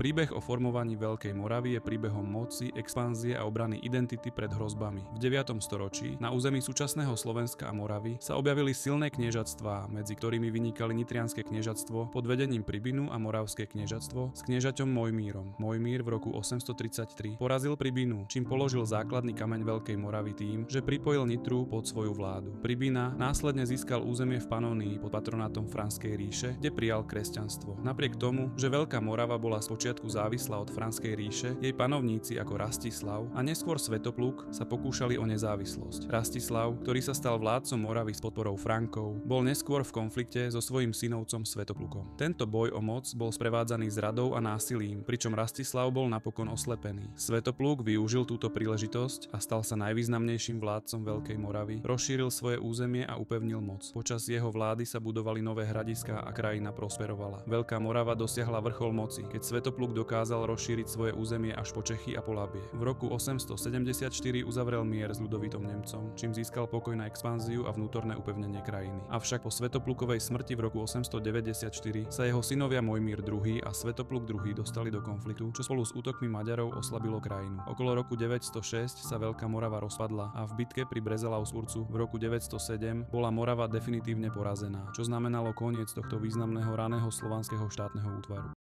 Príbeh o formovaní Veľkej Moravy je príbehom moci, expanzie a obrany identity pred hrozbami. V 9. storočí na území súčasného Slovenska a Moravy sa objavili silné kniežatstvá, medzi ktorými vynikali Nitrianske kniežatstvo pod vedením Pribinu a Moravské kniežatstvo s kniežaťom Mojmírom. Mojmír v roku 833 porazil Pribinu, čím položil základný kameň Veľkej Moravy tým, že pripojil Nitru pod svoju vládu. Pribina následne získal územie v Panónii pod patronátom Franskej ríše, kde prijal kresťanstvo. Napriek tomu, že Veľká Morava bola spočiatku závislá od Franskej ríše, jej panovníci ako Rastislav a neskôr Svetopluk sa pokúšali o nezávislosť. Rastislav, ktorý sa stal vládcom Moravy s podporou Frankov, bol neskôr v konflikte so svojím synovcom Svetoplukom. Tento boj o moc bol sprevádzaný zradou a násilím, pričom Rastislav bol napokon oslepený. Svetopluk využil túto príležitosť a stal sa najvýznamnejším vládcom Veľkej Moravy, rozšíril svoje územie a upevnil moc. Počas jeho vlády sa budovali nové hradiská a krajina prosperovala. Veľká Morava dosiahla vrchol moci, keď Svetopluk dokázal rozšíriť svoje územie až po Čechy a Polábie. V roku 874 uzavrel mier s ľudovitom Nemcom, čím získal pokoj na expanziu a vnútorné upevnenie krajiny. Avšak po Svetoplukovej smrti v roku 894 sa jeho synovia Mojmír II a Svetopluk II dostali do konfliktu, čo spolu s útokmi Maďarov oslabilo krajinu. Okolo roku 906 sa Veľká Morava rozpadla a v bitke pri Brezelauskurzu v roku 907 bola Morava definitívne porazená, čo znamenalo koniec tohto významného raného slovanského štátneho útvaru.